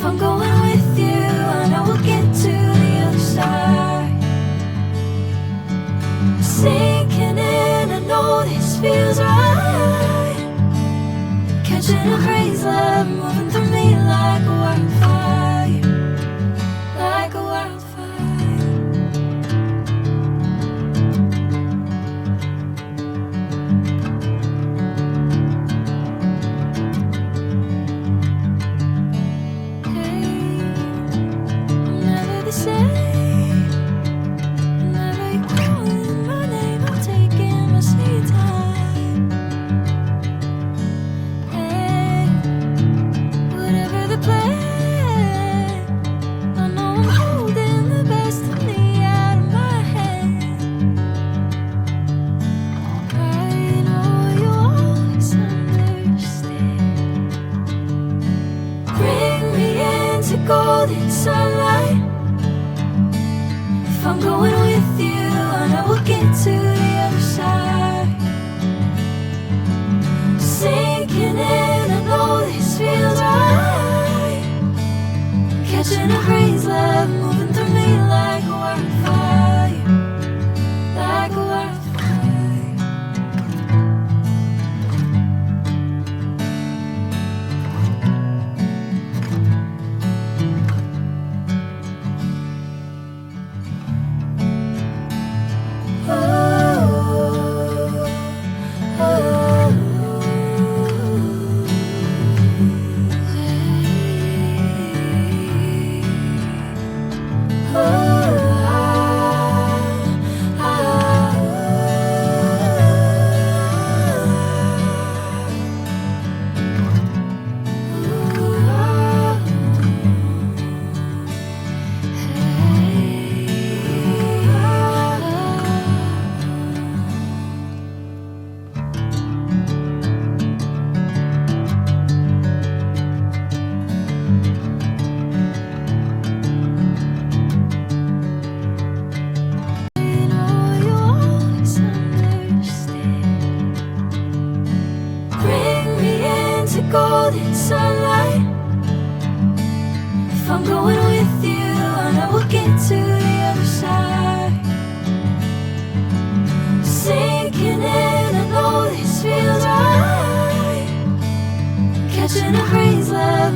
If I'm going with you, I know we'll get to the other side. Sinking in, I know this feels right. Catching a crazy love, moving through me like a wildfire, like a wildfire. Golden sunlight. If I'm going with you, I know we'll get to the other side. Sinking in, I know this feels right. Catching a crazy love, moving through me like a wildfire, like a wildfire. Golden sunlight. If I'm going with you, I know we'll get to the other side. Sinking in, I know this feels right. Catching a crazy love,